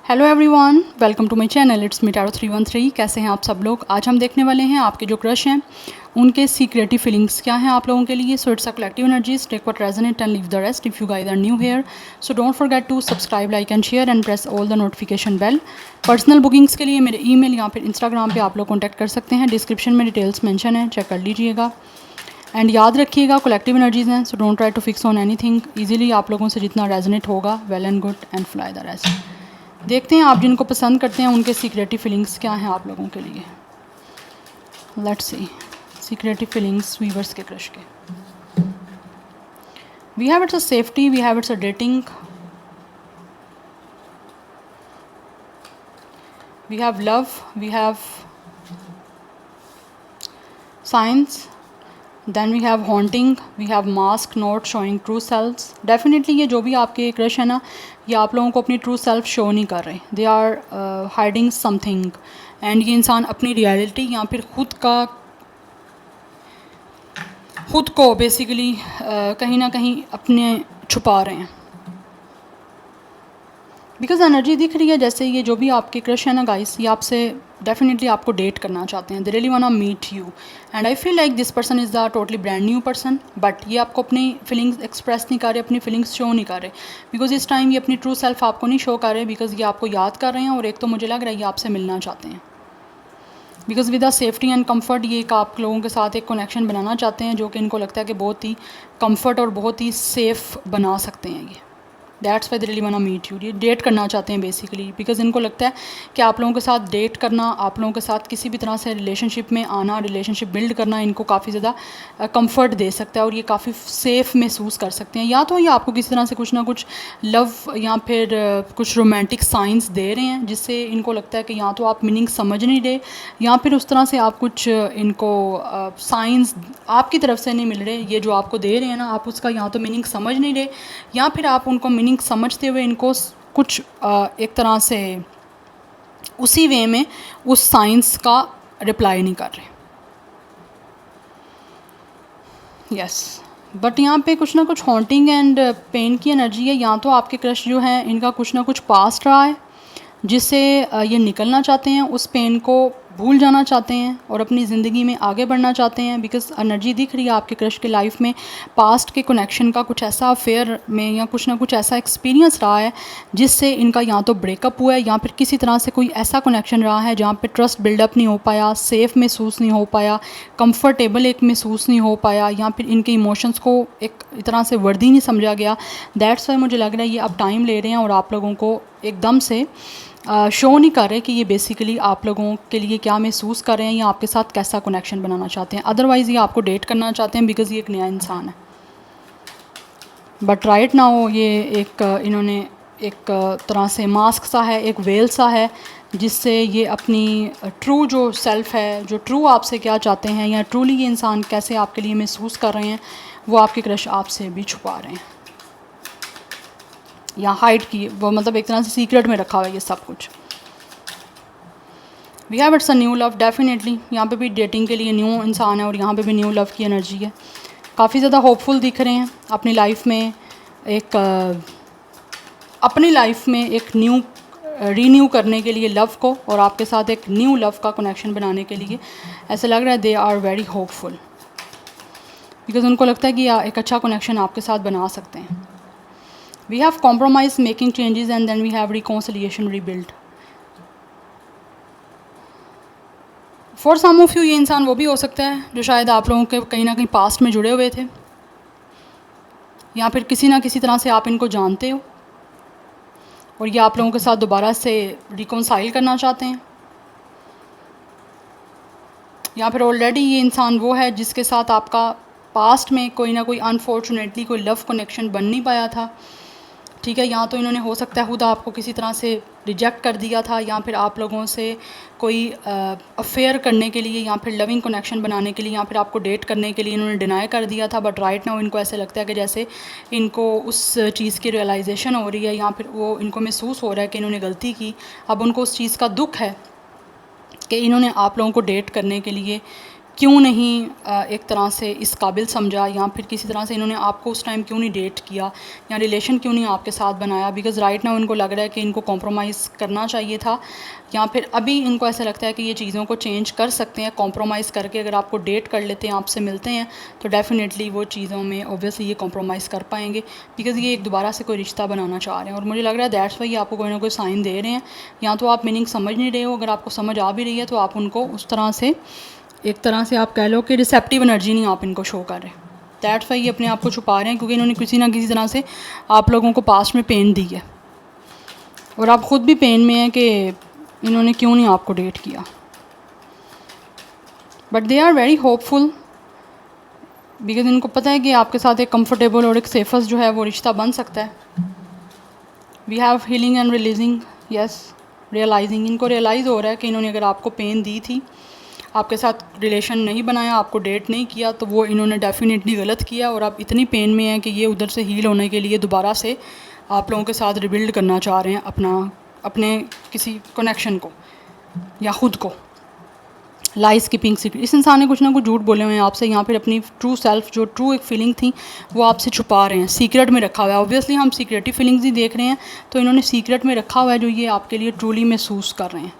Hello everyone, welcome to my channel. It's me Tarot 313। कैसे हैं आप सब लोग? आज हम देखने वाले हैं आपके जो क्रश हैं उनके सीक्रेटिव फीलिंग्स क्या हैं आप लोगों के लिए। So it's a collective energies, take what resonate and leave the rest. If you guys are new here so don't forget to subscribe, like and share and press all the notification bell. Personal bookings के लिए मेरे email या फिर Instagram पे आप लोग contact कर सकते हैं। डिस्क्रिप्शन में डिटेल्स मेंशन है, चेक कर लीजिएगा। एंड याद रखिएगा कलेक्टिव एनर्जीज हैं, so don't try to fix on anything. Easily आप लोगों से जितना रेजोनेट होगा, well and good, and fly the rest. देखते हैं आप जिनको पसंद करते हैं उनके सीक्रेटिव फीलिंग्स क्या हैं आप लोगों के लिए। Let's see secretive feelings viewers के क्रश के। We have it's a safety, we have it's a dating, we have love, we have science, then we have haunting, we have mask not showing true selfs. Definitely ये जो भी आपके crush है ना, ये आप लोगों को अपनी ट्रू सेल्फ शो नहीं कर रहे। They are hiding something. And ये इंसान अपनी रियलिटी या फिर खुद को बेसिकली कहीं ना कहीं अपने छुपा रहे हैं। बिकॉज एनर्जी दिख रही है जैसे ये जो भी आपके क्रश है ना गाइस, ये आपसे डेफिनेटली आपको डेट करना चाहते हैं। They really want to meet you and I feel like this person is the totally brand new person. But ये आपको अपनी फीलिंग्स एक्सप्रेस नहीं कर रहे, अपनी फीलिंग्स शो नहीं कर रहे। बिकॉज इस टाइम ये अपनी ट्रू सेल्फ आपको नहीं शो कर रहे, बिकॉज ये आपको याद कर रहे हैं और एक तो मुझे लग रहा है ये आपसे मिलना चाहते हैं। Because with the safety and comfort ये एक आप लोगों के साथ एक कनेक्शन बनाना चाहते हैं जो कि इनको लगता है कि बहुत ही कम्फर्ट और बहुत ही सेफ़ बना सकते हैं ये। That's why they really want to meet you. ये डेट करना चाहते हैं बेसिकली, बिकॉज इनको लगता है कि आप लोगों के साथ डेट करना, आप लोगों के साथ किसी भी तरह से रिलेशनशिप में आना, रिलेशनशिप बिल्ड करना इनको काफ़ी ज़्यादा कंफर्ट दे सकता है और ये काफ़ी सेफ़ महसूस कर सकते हैं। या तो ये आपको किसी तरह से कुछ ना कुछ लव या फिर कुछ रोमांटिक साइंस दे रहे हैं जिससे इनको लगता है कि या तो आप मीनिंग समझ नहीं रहे या फिर उस तरह से आप कुछ इनको साइंस आपकी तरफ से नहीं मिल रहे। ये जो आपको दे रहे हैं ना, आप उसका या तो मीनिंग समझ नहीं रहे या फिर आप उनको मीनिंग समझते हुए इनको कुछ एक तरह से उसी वे में उस साइंस का रिप्लाई नहीं कर रहे। यस, बट यहाँ पे कुछ ना कुछ हॉन्टिंग एंड पेन की एनर्जी है। या तो आपके क्रश जो हैं इनका कुछ ना कुछ पास्ट रहा है जिससे ये निकलना चाहते हैं, उस पेन को भूल जाना चाहते हैं और अपनी ज़िंदगी में आगे बढ़ना चाहते हैं। बिकॉज एनर्जी दिख रही है आपके क्रश के लाइफ में पास्ट के कनेक्शन का कुछ ऐसा अफेयर में या कुछ ना कुछ ऐसा एक्सपीरियंस रहा है जिससे इनका या तो ब्रेकअप हुआ है या फिर किसी तरह से कोई ऐसा कनेक्शन रहा है जहाँ पे ट्रस्ट बिल्डअप नहीं हो पाया, सेफ़ महसूस नहीं हो पाया, कंफर्टेबल एक महसूस नहीं हो पाया, या फिर इनके इमोशंस को एक तरह से वर्दी नहीं समझा गया। दैट्स वाई मुझे लग रहा है ये अब टाइम ले रहे हैं और आप लोगों को एकदम से शो नहीं कर रहे कि ये बेसिकली आप लोगों के लिए क्या महसूस कर रहे हैं या आपके साथ कैसा कनेक्शन बनाना चाहते हैं। अदरवाइज़ ये आपको डेट करना चाहते हैं बिकॉज़ ये एक नया इंसान है। बट राइट नाउ ये एक इन्होंने एक तरह से मास्क सा है, एक वेल सा है जिससे ये अपनी ट्रू जो सेल्फ़ है, जो ट्रू आपसे क्या चाहते हैं या ट्रूली ये इंसान कैसे आपके लिए महसूस कर रहे हैं, वो आपके क्रश आपसे भी छुपा रहे हैं या हाइड की, वो मतलब एक तरह से सीक्रेट में रखा हुआ है ये सब कुछ। We have it's a new love. Definitely यहाँ पे भी डेटिंग के लिए न्यू इंसान है और यहाँ पे भी न्यू लव की एनर्जी है। काफ़ी ज़्यादा होपफुल दिख रहे हैं अपनी लाइफ में, एक अपनी लाइफ में एक न्यू रीन्यू करने के लिए लव को और आपके साथ एक न्यू लव का कनेक्शन बनाने के लिए ऐसा लग रहा है they are very hopeful. Because उनको लगता है कि एक अच्छा कनेक्शन आपके साथ बना सकते हैं। We have compromise, making changes, and then we have reconciliation, rebuild. For some of you ये इंसान वो भी हो सकता है जो शायद आप लोगों के कहीं ना कहीं पास्ट में जुड़े हुए थे या फिर किसी ना किसी तरह से आप इनको जानते हो और ये आप लोगों के साथ दोबारा से रिकॉन्साइल करना चाहते हैं। या फिर ऑलरेडी ये इंसान वो है जिसके साथ आपका पास्ट में कोई ना कोई अनफॉर्चुनेटली कोई लव कनेक्शन बन नहीं पाया था। ठीक है, या तो इन्होंने हो सकता है खुद आपको किसी तरह से रिजेक्ट कर दिया था या फिर आप लोगों से कोई अफेयर करने के लिए या फिर लविंग कनेक्शन बनाने के लिए या फिर आपको डेट करने के लिए इन्होंने डिनाई कर दिया था। बट राइट नाउ इनको ऐसे लगता है कि जैसे इनको उस चीज़ की रियलाइजेशन हो रही है या फिर वो इनको महसूस हो रहा है कि इन्होंने गलती की। अब उनको उस चीज़ का दुख है कि इन्होंने आप लोगों को डेट करने के लिए क्यों नहीं एक तरह से इस काबिल समझा, या फिर किसी तरह से इन्होंने आपको उस टाइम क्यों नहीं डेट किया, या रिलेशन क्यों नहीं आपके साथ बनाया। बिकॉज़ राइट नाउ इनको लग रहा है कि इनको कॉम्प्रोमाइज़ करना चाहिए था, या फिर अभी इनको ऐसा लगता है कि ये चीज़ों को चेंज कर सकते हैं कॉम्प्रोमाइज़ करके। अगर आपको डेट कर लेते हैं, आपसे मिलते हैं, तो डेफ़िनेटली वो चीज़ों में ऑब्वियसली ये कॉम्प्रोमाइज़ कर पाएंगे, बिकॉज़ ये एक दोबारा से कोई रिश्ता बनाना चाह रहे हैं। और मुझे लग रहा है दैट्स वाई आपको कोई ना कोई साइन दे रहे हैं, या तो आप मीनिंग समझ नहीं रहे हो। अगर आपको समझ आ भी रही है तो आप उनको उस तरह से, एक तरह से आप कह लो कि रिसेप्टिव एनर्जी नहीं आप इनको शो कर रहे। दैट्स वाई ये अपने आप को छुपा रहे हैं, क्योंकि इन्होंने किसी ना किसी तरह से आप लोगों को पास्ट में पेन दी है, और आप ख़ुद भी पेन में हैं कि इन्होंने क्यों नहीं आपको डेट किया। But they are very hopeful, because इनको पता है कि आपके साथ एक कंफर्टेबल और एक सेफेस्ट जो है वो रिश्ता बन सकता है। We have healing and releasing, yes, realising. इनको रियलाइज़ हो रहा है कि इन्होंने अगर आपको पेन दी थी, आपके साथ रिलेशन नहीं बनाया, आपको डेट नहीं किया, तो वो इन्होंने डेफिनेटली गलत किया। और आप इतनी पेन में हैं कि ये उधर से हील होने के लिए दोबारा से आप लोगों के साथ रिबिल्ड करना चाह रहे हैं अपने किसी कनेक्शन को या ख़ुद को। लाइस कीपिंग सीक्रेट, इस इंसान ने कुछ ना कुछ झूठ बोले हुए हैं आपसे, यहाँ फिर अपनी ट्रू सेल्फ जो ट्रू एक फीलिंग थी वो आपसे छुपा रहे हैं, सीक्रेट में रखा हुआ है। ऑब्वियसली हम सीक्रेटिव फीलिंग्स ही देख रहे हैं, तो इन्होंने सीक्रेट में रखा हुआ है जो ये आपके लिए ट्रूली महसूस कर रहे हैं।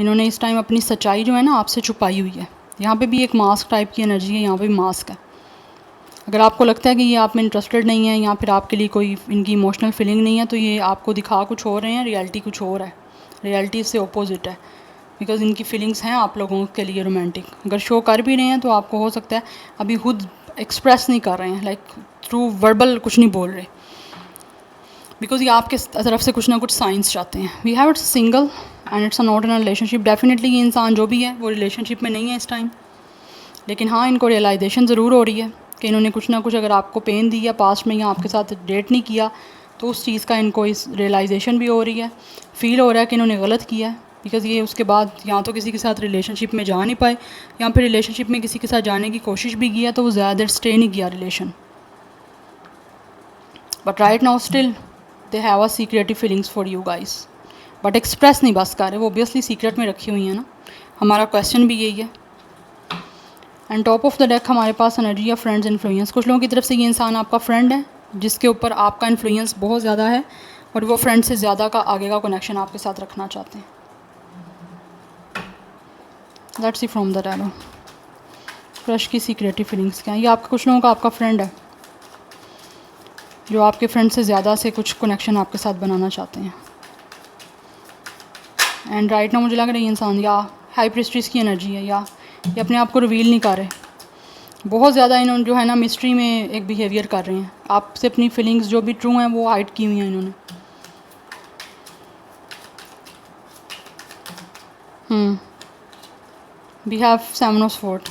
इन्होंने इस टाइम अपनी सच्चाई जो है ना आपसे छुपाई हुई है। यहाँ पे भी एक मास्क टाइप की एनर्जी है, यहाँ पे भी मास्क है। अगर आपको लगता है कि ये आप में इंटरेस्टेड नहीं है, या फिर आपके लिए कोई इनकी इमोशनल फीलिंग नहीं है, तो ये आपको दिखा कुछ और रहे हैं, रियलिटी कुछ और है, रियलिटी इससे अपोजिट है। बिकॉज़ इनकी फीलिंग्स हैं आप लोगों के लिए रोमांटिक। अगर शो कर भी रहे हैं तो आपको हो सकता है अभी खुद एक्सप्रेस नहीं कर रहे हैं, लाइक थ्रू वर्बल कुछ नहीं बोल रहे, बिकॉज ये आपके तरफ से कुछ ना कुछ साइंस चाहते हैं। We have it's single and it's not in a relationship. Definitely ये इंसान जो भी है वो रिलेशनशिप में नहीं है इस टाइम, लेकिन हाँ इनको रियलाइजेशन ज़रूर हो रही है कि इन्होंने कुछ ना कुछ अगर आपको पेन दी या पास्ट में या आपके साथ डेट नहीं किया, तो उस चीज़ का इनको इस रियलाइजेशन भी हो रही है, फील हो रहा है कि इन्होंने गलत किया है। बिकॉज़ ये उसके बाद या तो किसी के साथ रिलेशनशिप में जा नहीं पाए, या फिर रिलेशनशिप में किसी के साथ जाने की कोशिश भी किया तो वो ज़्यादा देर स्टे नहीं किया relation. But right now still they have a secretive feelings for you guys, but express नहीं बस कर रहे, वो ऑब्वियसली सीक्रेट में रखी हुई है ना। हमारा क्वेश्चन भी यही है। And top of the deck हमारे पास एनर्जी या फ्रेंड्स इन्फ्लुएंस। कुछ लोगों की तरफ से ये इंसान आपका फ्रेंड है जिसके ऊपर आपका इन्फ्लुएंस बहुत ज़्यादा है, और वो फ्रेंड से ज़्यादा का आगे का कनेक्शन आपके साथ रखना चाहते हैं। Let's see from the tarot crush की सीक्रेटिव फीलिंग्स क्या है। ये आपके कुछ लोगों का आपका फ्रेंड है जो आपके फ्रेंड से ज़्यादा से कुछ कनेक्शन आपके साथ बनाना चाहते हैं। एंड राइट नाउ मुझे लग रहा है ये इंसान या हाई प्रीस्ट्रेस की एनर्जी है, या ये अपने आप को रिवील नहीं कर रहे, बहुत ज़्यादा इन्होंने जो है ना मिस्ट्री में एक बिहेवियर कर रहे हैं आपसे। अपनी फीलिंग्स जो भी ट्रू हैं वो हाइड की हुई हैं इन्होंने। We have seven of sword.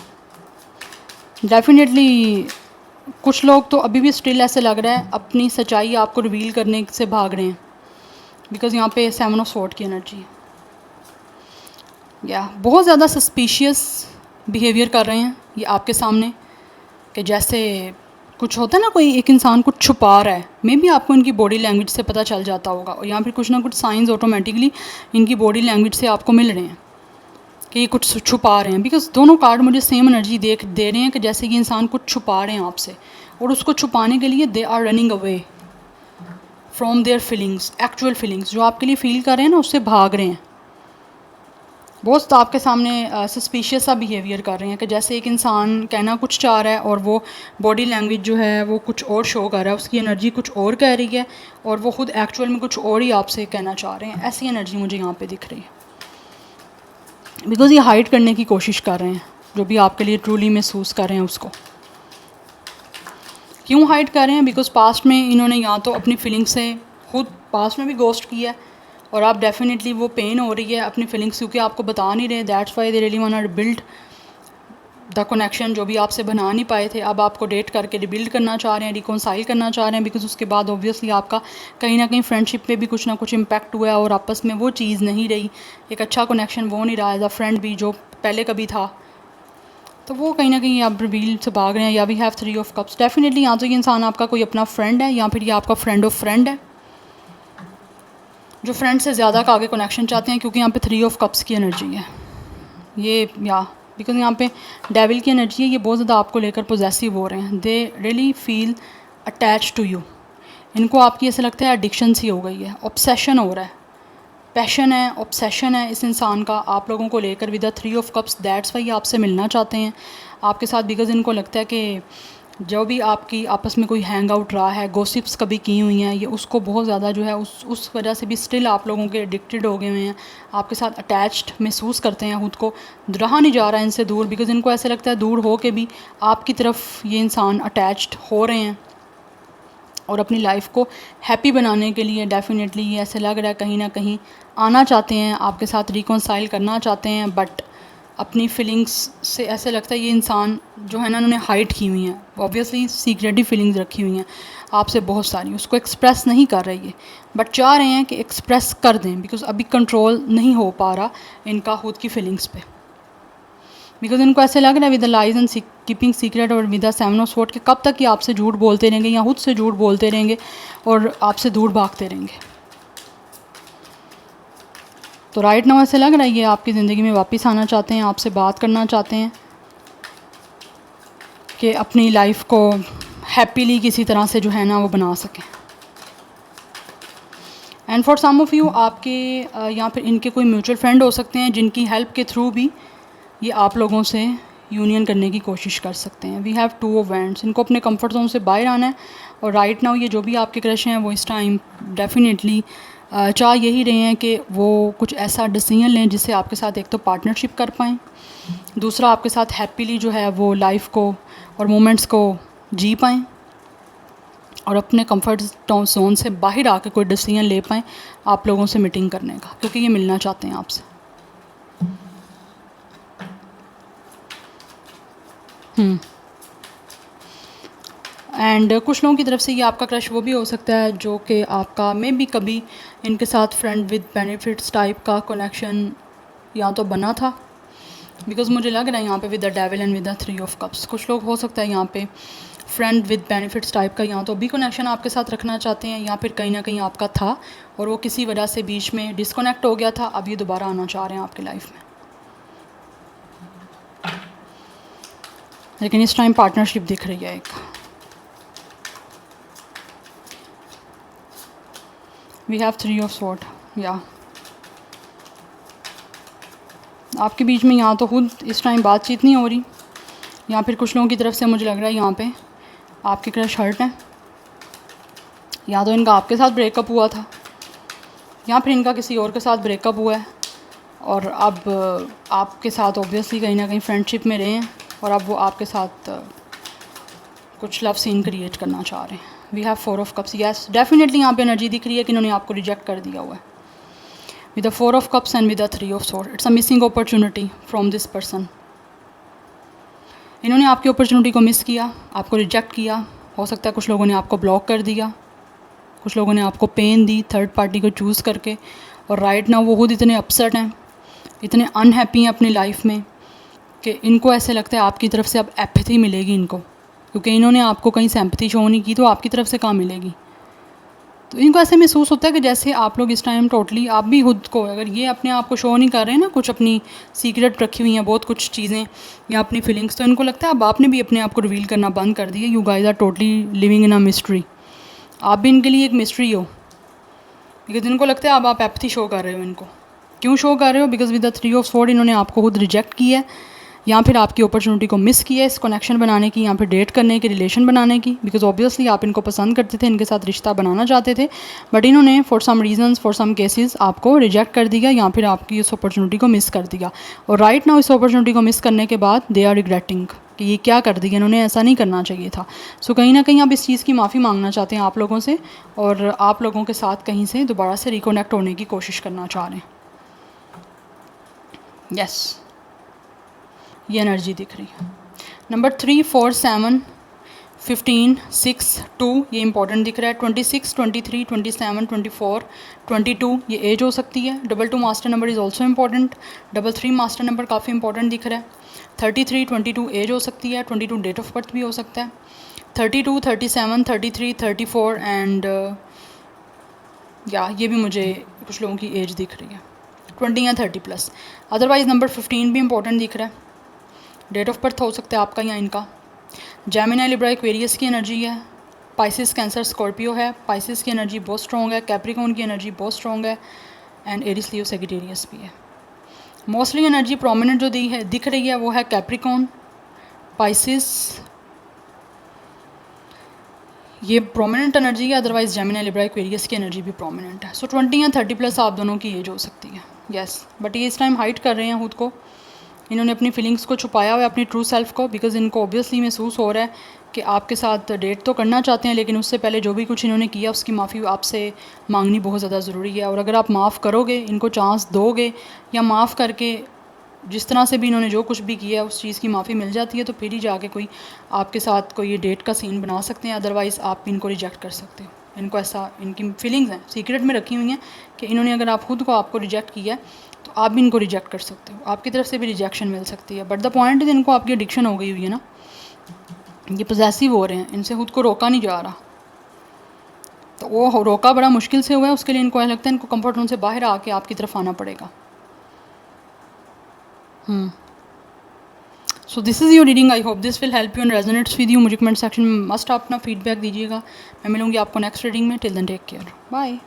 Definitely कुछ लोग तो अभी भी स्टिल ऐसे लग रहा है अपनी सच्चाई आपको रिवील करने से भाग रहे हैं, बिकॉज़ यहाँ पे सेवन ऑफ स्वॉर्ड की एनर्जी है। या बहुत ज़्यादा सस्पिशियस बिहेवियर कर रहे हैं ये आपके सामने, कि जैसे कुछ होता है ना, कोई एक इंसान कुछ छुपा रहा है। मे बी आपको इनकी बॉडी लैंग्वेज से पता चल जाता होगा, और यहाँ फिर कुछ ना कुछ साइंस ऑटोमेटिकली इनकी बॉडी लैंग्वेज से आपको मिल रहे हैं कि ये कुछ छुपा रहे हैं। बिकॉज दोनों कार्ड मुझे सेम एनर्जी दे रहे हैं कि जैसे ये इंसान कुछ छुपा रहे हैं आपसे, और उसको छुपाने के लिए they are running away from their feelings, actual feelings जो आपके लिए फील कर रहे हैं ना, उससे भाग रहे हैं। बहुत आपके सामने सस्पिशियस सा बिहेवियर कर रहे हैं कि जैसे एक इंसान कहना कुछ चाह रहा है और वो बॉडी लैंग्वेज जो है वो कुछ और शो कर रहा है, उसकी एनर्जी कुछ और कह रही है, और वो ख़ुद एक्चुअल में कुछ और ही आपसे कहना चाह रहे हैं। ऐसी एनर्जी मुझे यहाँ पे दिख रही है, बिकॉज़ ये हाइड करने की कोशिश कर रहे हैं जो भी आपके लिए ट्रूली महसूस कर रहे हैं उसको। क्यों हाइड कर रहे हैं? बिकॉज़ पास्ट में इन्होंने या तो अपनी फीलिंग से खुद पास्ट में भी गोस्ट किया है, और आप डेफिनेटली वो पेन हो रही है अपनी फीलिंग्स क्योंकि आपको बता नहीं रहे। That's why they really want to rebuild the connection जो भी आपसे बना नहीं पाए थे, अब आपको डेट करके रिबिल्ड करना चाह रहे हैं, रिकॉन्साइल करना चाह रहे हैं। बिकॉज उसके बाद ऑब्वियसली आपका कहीं ना कहीं फ्रेंडशिप पे भी कुछ ना कुछ इम्पैक्ट हुआ है, और आपस में वो चीज़ नहीं रही, एक अच्छा कनेक्शन वो नहीं रहा एज अ फ्रेंड भी जो पहले कभी था। तो वो कहीं ना कहीं आप रिवील से भाग रहे हैं। या we have three of cups. Definitely यहाँ तो ये इंसान आपका कोई अपना फ्रेंड है, या फिर ये आपका फ्रेंड ऑफ फ्रेंड है जो फ्रेंड से ज़्यादा का आगे कनेक्शन चाहते हैं, क्योंकि यहाँ पे थ्री ऑफ कप्स की एनर्जी है। ये या बिकॉज यहाँ पे डेविल की एनर्जी है, ये बहुत ज़्यादा आपको लेकर पोजेसिव हो रहे हैं, they really feel attach to you. इनको आपकी ऐसा लगता है एडिक्शन सी हो गई है, ऑब्सेशन हो रहा है, पैशन है, ऑब्सेशन है इस इंसान का आप लोगों को लेकर with the 3 of cups. That's why आपसे मिलना चाहते हैं आपके साथ, बिकॉज इनको लगता है कि जो भी आपकी आपस में कोई हैंग आउट रहा है, गॉसिप्स कभी की हुई हैं, ये उसको बहुत ज़्यादा जो है उस वजह से भी स्टिल आप लोगों के एडिक्टेड हो गए हुए हैं, आपके साथ अटैच्ड महसूस करते हैं, खुद को रहा नहीं जा रहा है इनसे दूर, बिकॉज इनको ऐसे लगता है दूर हो के भी आपकी तरफ ये इंसान अटैच्ड हो रहे हैं और अपनी लाइफ को हैप्पी बनाने के लिए डेफिनेटली ये ऐसे लग रहा है कहीं ना कहीं आना चाहते हैं, आपके साथ रिकॉन्साइल करना चाहते हैं, बट अपनी फीलिंग्स से ऐसे लगता है ये इंसान जो है ना उन्होंने हाइड की हुई हैं, ऑब्वियसली सीक्रेटिव फीलिंग्स रखी हुई हैं आपसे बहुत सारी, उसको एक्सप्रेस नहीं कर रही है, बट चाह रहे हैं कि एक्सप्रेस कर दें, बिकॉज अभी कंट्रोल नहीं हो पा रहा इनका खुद की फीलिंग्स पे, बिकॉज इनको ऐसे लग रहा है with the lies and keeping secret और विद द 7 ऑफ स्वॉर्ड के कब तक ये आपसे झूठ बोलते रहेंगे या खुद से झूठ बोलते रहेंगे और आपसे दूर भागते रहेंगे। तो राइट नाउ ऐसे लग रहा है ये आपकी ज़िंदगी में वापस आना चाहते हैं, आपसे बात करना चाहते हैं कि अपनी लाइफ को हैप्पीली किसी तरह से जो है ना वो बना सकें। And for some of you आपके यहाँ पर इनके कोई म्यूचुअल फ्रेंड हो सकते हैं जिनकी हेल्प के थ्रू भी ये आप लोगों से यूनियन करने की कोशिश कर सकते हैं। वी हैव 2 ऑफ वैंड्स, इनको अपने कंफर्ट जोन से बाहर आना है और राइट नाउ ये जो भी आपके क्रश हैं वो इस टाइम डेफिनेटली चाह यही रहे हैं कि वो कुछ ऐसा डिसीजन लें जिससे आपके साथ एक तो पार्टनरशिप कर पाएँ, दूसरा आपके साथ हैप्पीली जो है वो लाइफ को और मोमेंट्स को जी पाएँ और अपने कंफर्ट जोन से बाहर आकर कोई डिसीजन ले पाएँ आप लोगों से मीटिंग करने का, क्योंकि ये मिलना चाहते हैं आपसे। एंड कुछ लोगों की तरफ से ये आपका क्रश वो भी हो सकता है जो कि आपका मे बी कभी इनके साथ फ्रेंड विद बेनिफिट्स टाइप का कनेक्शन या तो बना था, बिकॉज मुझे लग रहा है यहाँ पे with the devil and with the 3 of cups कुछ लोग हो सकता है यहाँ पे फ्रेंड विद बेनिफिट्स टाइप का या तो भी कनेक्शन आपके साथ रखना चाहते हैं या फिर कहीं ना कहीं आपका था और वो किसी वजह से बीच में डिस्कनेक्ट हो गया था, अब ये दोबारा आना चाह रहे हैं आपकी लाइफ में, लेकिन इस टाइम पार्टनरशिप दिख रही है एक। वी हैव 3 ऑफ स्वॉर्ड, या आपके बीच में यहाँ तो खुद इस टाइम बातचीत नहीं हो रही, या फिर कुछ लोगों की तरफ से मुझे लग रहा है यहाँ पे आपके क्रश हर्ट हैं, या तो इनका आपके साथ ब्रेकअप हुआ था या फिर इनका किसी और के साथ ब्रेकअप हुआ है और अब आपके साथ ऑब्वियसली कहीं ना कहीं फ्रेंडशिप में रहे हैं और अब वो आपके साथ कुछ लव सीन क्रिएट करना चाह रहे हैं। We have 4 of cups, yes definitely यहाँ पे एनर्जी दिख रही है कि इन्होंने आपको रिजेक्ट कर दिया हुआ है with the 4 of cups and with the 3 of sword. It's a missing opportunity from this person. इन्होंने आपकी अपॉर्चुनिटी को मिस किया, आपको रिजेक्ट किया, हो सकता है कुछ लोगों ने आपको ब्लॉक कर दिया, कुछ लोगों ने आपको पेन दी थर्ड पार्टी को चूज़ करके, और राइट नाउ वो खुद इतने अपसेट हैं, इतने अनहैप्पी हैं अपनी लाइफ में कि इनको ऐसे लगता है आपकी तरफ से अब एपैथी मिलेगी इनको, क्योंकि इन्होंने आपको कहीं सिंपैथी शो नहीं की तो आपकी तरफ से कहाँ मिलेगी। तो इनको ऐसे महसूस होता है कि जैसे आप लोग इस टाइम टोटली आप भी खुद को, अगर ये अपने आप को शो नहीं कर रहे हैं ना, कुछ अपनी सीक्रेट रखी हुई हैं बहुत कुछ चीज़ें या अपनी फीलिंग्स, तो इनको लगता है अब आपने भी अपने आप को रिवील करना बंद कर दिया। You guys are totally living in a mystery, आप भी इनके लिए एक मिस्ट्री हो, बिकॉज इनको लगता है अब आप एपैथी शो कर रहे हो। इनको क्यों शो कर रहे हो? Because with the 3 of sword इन्होंने आपको खुद रिजेक्ट किया है या फिर आपकी अपॉर्चुनिटी को मिस किया है इस कनेक्शन बनाने की या फिर डेट करने की, रिलेशन बनाने की, बिकॉज ऑब्वियसली आप इनको पसंद करते थे, इनके साथ रिश्ता बनाना चाहते थे, बट इन्होंने for some reasons for some cases आपको रिजेक्ट कर दिया या फिर आपकी इस अपॉर्चुनिटी को मिस कर दिया। और राइट नाउ इस अपॉर्चुनिटी को मिस करने के बाद दे आर रिग्रेटिंग कि ये क्या कर दिया, इन्होंने ऐसा नहीं करना चाहिए था। सो कहीं ना कहीं आप इस चीज़ की माफ़ी मांगना चाहते हैं आप लोगों से, और आप लोगों के साथ कहीं से दोबारा से रिकनेक्ट होने की कोशिश करना चाह रहे हैं। यस ये एनर्जी दिख रही है। नंबर 3, 4, 7, 15, 6, 2 ये इंपॉर्टेंट दिख रहा है। 26, 23, 27, 24, 22 ये एज हो सकती है। 22 master number is also important. 33 master number काफ़ी इंपॉर्टेंट दिख रहा है। 33, 22 एज हो सकती है। 22 डेट ऑफ बर्थ भी हो सकता है। 32, 37, 33, 34 एंड या ये भी मुझे कुछ लोगों की एज दिख रही है 20 या 30+। अदरवाइज़ नंबर 15 भी इंपॉर्टेंट दिख रहा है। डेट ऑफ बर्थ हो सकता है आपका या इनका। जेमिनी लिब्रा एक्वेरियस की एनर्जी है, पाइसिस कैंसर स्कॉर्पियो है, पाइसिस की एनर्जी बहुत स्ट्रॉन्ग है, कैप्रिकॉर्न की एनर्जी बहुत स्ट्रॉन्ग है, एंड एरिस लियो सेजिटेरियस भी है। मोस्टली एनर्जी प्रोमिनेंट जो दिख रही है वो है कैप्रिकॉर्न, पाइसिस, ये प्रोमिनेंट एनर्जी है। अदरवाइज जेमिनी लिब्रा एक्वेरियस की एनर्जी भी प्रोमिनेंट है। सो 20 या 30 प्लस आप दोनों की एज हो सकती है। यस, बट ये इस टाइम हाइड कर रहे हैं खुद को, इन्होंने अपनी फीलिंग्स को छुपाया हुआ है, अपनी ट्रू सेल्फ को, बिकॉज इनको ऑब्वियसली महसूस हो रहा है कि आपके साथ डेट तो करना चाहते हैं, लेकिन उससे पहले जो भी कुछ इन्होंने किया उसकी माफ़ी आपसे मांगनी बहुत ज़्यादा ज़रूरी है। और अगर आप माफ़ करोगे, इनको चांस दोगे, या माफ़ करके जिस तरह से भी इन्होंने जो कुछ भी किया उस चीज़ की माफ़ी मिल जाती है, तो फिर ही जाके कोई आपके साथ कोई ये डेट का सीन बना सकते हैं। अदरवाइज़ आप इनको रिजेक्ट कर सकते हो। इनको ऐसा, इनकी फीलिंग्स हैं सीक्रेट में रखी हुई हैं कि इन्होंने अगर आप खुद को आपको रिजेक्ट किया है तो आप भी इनको रिजेक्ट कर सकते हो, आपकी तरफ से भी रिजेक्शन मिल सकती है। बट द पॉइंट इज इनको आपकी एडिक्शन हो गई हुई है ना, ये पोजेसिव हो रहे हैं, इनसे खुद को रोका नहीं जा रहा। तो वो रोका बड़ा मुश्किल से हुआ है, उसके लिए इनको ऐसा लगता है इनको कंफर्ट जोन से बाहर आके आपकी तरफ आना पड़ेगा। So this is your reading. I hope this will help you and resonates with you. मुझे कमेंट सेक्शन में मस्ट आप अपना फीडबैक दीजिएगा। मैं मिलूंगी आपको नेक्स्ट रीडिंग में। Till then take care, bye.